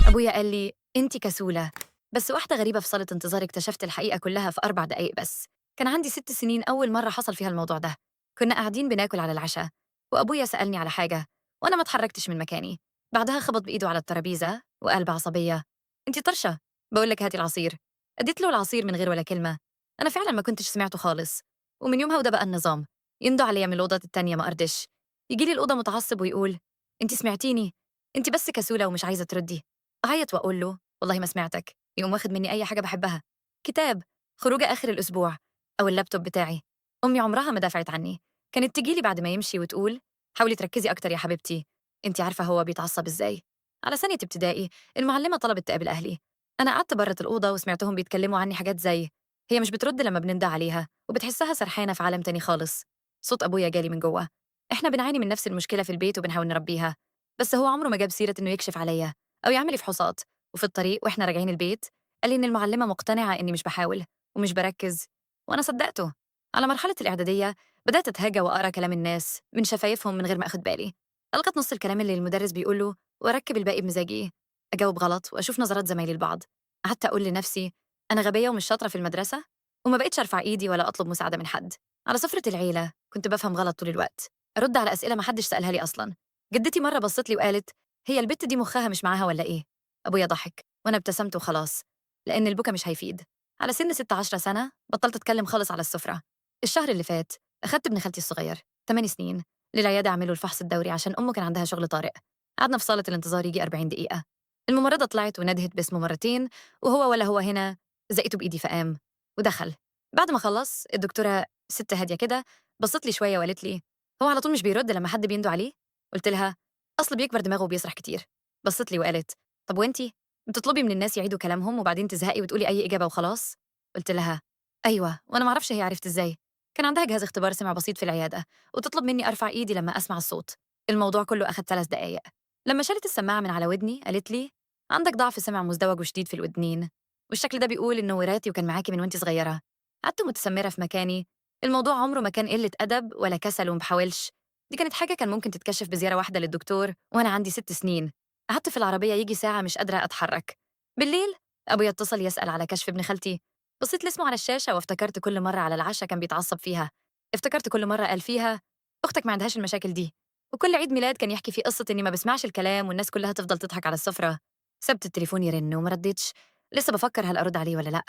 أبويا قال لي أنتِ كسولة، بس واحدة غريبة في صالة انتظار اكتشفت الحقيقة كلها في 4 دقايق بس. كان عندي 6 سنين أول مرة حصل فيها الموضوع ده. كنا قاعدين بناكل على العشاء وأبويا سألني على حاجة وأنا ما اتحركتش من مكاني. بعدها خبط بإيده على الترابيزة وقال بعصبية: أنتِ طرشة، بقول لك هاتي العصير. اديت له العصير من غير ولا كلمة. أنا فعلا ما كنتش سمعته خالص. ومن يومها وده بقى النظام، يندوا عليا من الأوضة التانية ما أردش، يجي لي الأوضة متعصب ويقول: أنتِ سمعتيني؟ أنتِ بس كسولة ومش عايزة تردي. أعيط وأقول له: والله ما سمعتك. يقوم واخد مني أي حاجة بحبها، كتاب، خروجة آخر الأسبوع، أو اللابتوب بتاعي. أمي عمرها ما دافعت عني، كانت تجيلي بعد ما يمشي وتقول: حاولي تركزي أكتر يا حبيبتي، أنت عارفة هو بيتعصب إزاي. على ثانية ابتدائي المعلمة طلبت تقابل أهلي. أنا قعدت برة الأوضة وسمعتهم بيتكلموا عني حاجات زي: هي مش بترد لما بننده عليها وبتحسها سرحانة في عالم تاني خالص. صوت أبويا جالي من جوه: إحنا بنعاني من نفس المشكلة في البيت وبنحاول نربيها، بس هو عمره ما جاب سيرة إنه يكشف عليا أو يعمل لي فحوصات. وفي الطريق وإحنا راجعين البيت قال لي إن المعلمة مقتنعة إني مش بحاول ومش بركز، وأنا صدقته. على مرحلة الإعدادية بدأت أتهجى وأقرأ كلام الناس من شفايفهم من غير ما أخد بالي. ألقط نص الكلام اللي المدرس بيقوله وأركب الباقي بمزاجي. أجاوب غلط وأشوف نظرات زمايلي البعض. قعدت أقول لنفسي: أنا غبية ومش شاطرة في المدرسة. وما بقيتش أرفع إيدي ولا أطلب مساعدة من حد. على سفرة العيلة كنت بفهم غلط طول الوقت، أرد على أسئلة ما حدش سألها لي أصلا. جدتي مرة بصت لي وقالت: هي البت دي مخها مش معاها ولا إيه؟ أبويا ضحك وأنا ابتسمت وخلاص، لأن البكا مش هيفيد. على سن 16 سنة بطلت أتكلم خالص على السفرة. الشهر اللي فات أخدت ابن خالتي الصغير 8 سنين للعيادة أعمله الفحص الدوري عشان أمه كان عندها شغل طارئ. قعدنا في صالة الانتظار يجي 40 دقيقة. الممرضة طلعت وندهت باسمه مرتين، وهو ولا هو هنا. زقته بإيدي فقام ودخل. بعد ما خلص الدكتورة، ست هادية كده، بصت لي شوية وقالت لي: هو على طول مش بيرد لما حد بيندو عليه؟ قلت لها: أصل بيكبر دماغه وبيسرح كتير. بصت لي وقالت: طب وانتي بتطلبي من الناس يعيدوا كلامهم وبعدين تزهقي وتقولي أي إجابة وخلاص؟ قلت لها: أيوة، وأنا معرفش هي عرفت إزاي. كان عندها جهاز اختبار سمع بسيط في العيادة وتطلب مني أرفع إيدي لما أسمع الصوت. الموضوع كله أخد 3 دقايق. لما شالت السماعة من على ودني قالت لي: عندك ضعف سمع مزدوج وشديد في الودنين، والشكل ده بيقول إنه وراثي وكان معاكي من وانتي صغيرة. قعدت متسمرة في مكاني. الموضوع عمره ما كان قلة أدب ولا كسل ومبحاولش. دي كانت حاجة كان ممكن تتكشف بزيارة واحدة للدكتور وأنا عندي 6 سنين. قعدت في العربية يجي ساعة مش قادرة أتحرك. بالليل أبويا اتصل يسأل على كشف ابن خالتي. بصيت لاسمه على الشاشة وافتكرت كل مرة على العشاء كان بيتعصب فيها. افتكرت كل مرة قال فيها: أختك ما عندهاش المشاكل دي. وكل عيد ميلاد كان يحكي فيه قصة إني ما بسمعش الكلام والناس كلها تفضل تضحك على السفرة. سبت التليفون يرن وما ردتش. لسه بفكر هل أرد عليه ولا لأ.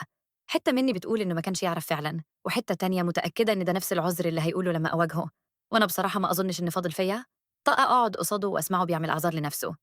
حتة مني بتقول إنه ما كانش يعرف فعلا، وحتة تانية متأكدة إن ده نفس العذر اللي هيقوله لما أواجهه. وأنا بصراحة ما أظنش إن فاضل فيا طاقة أقعد قصاده وأسمعه بيعمل أعذار لنفسه.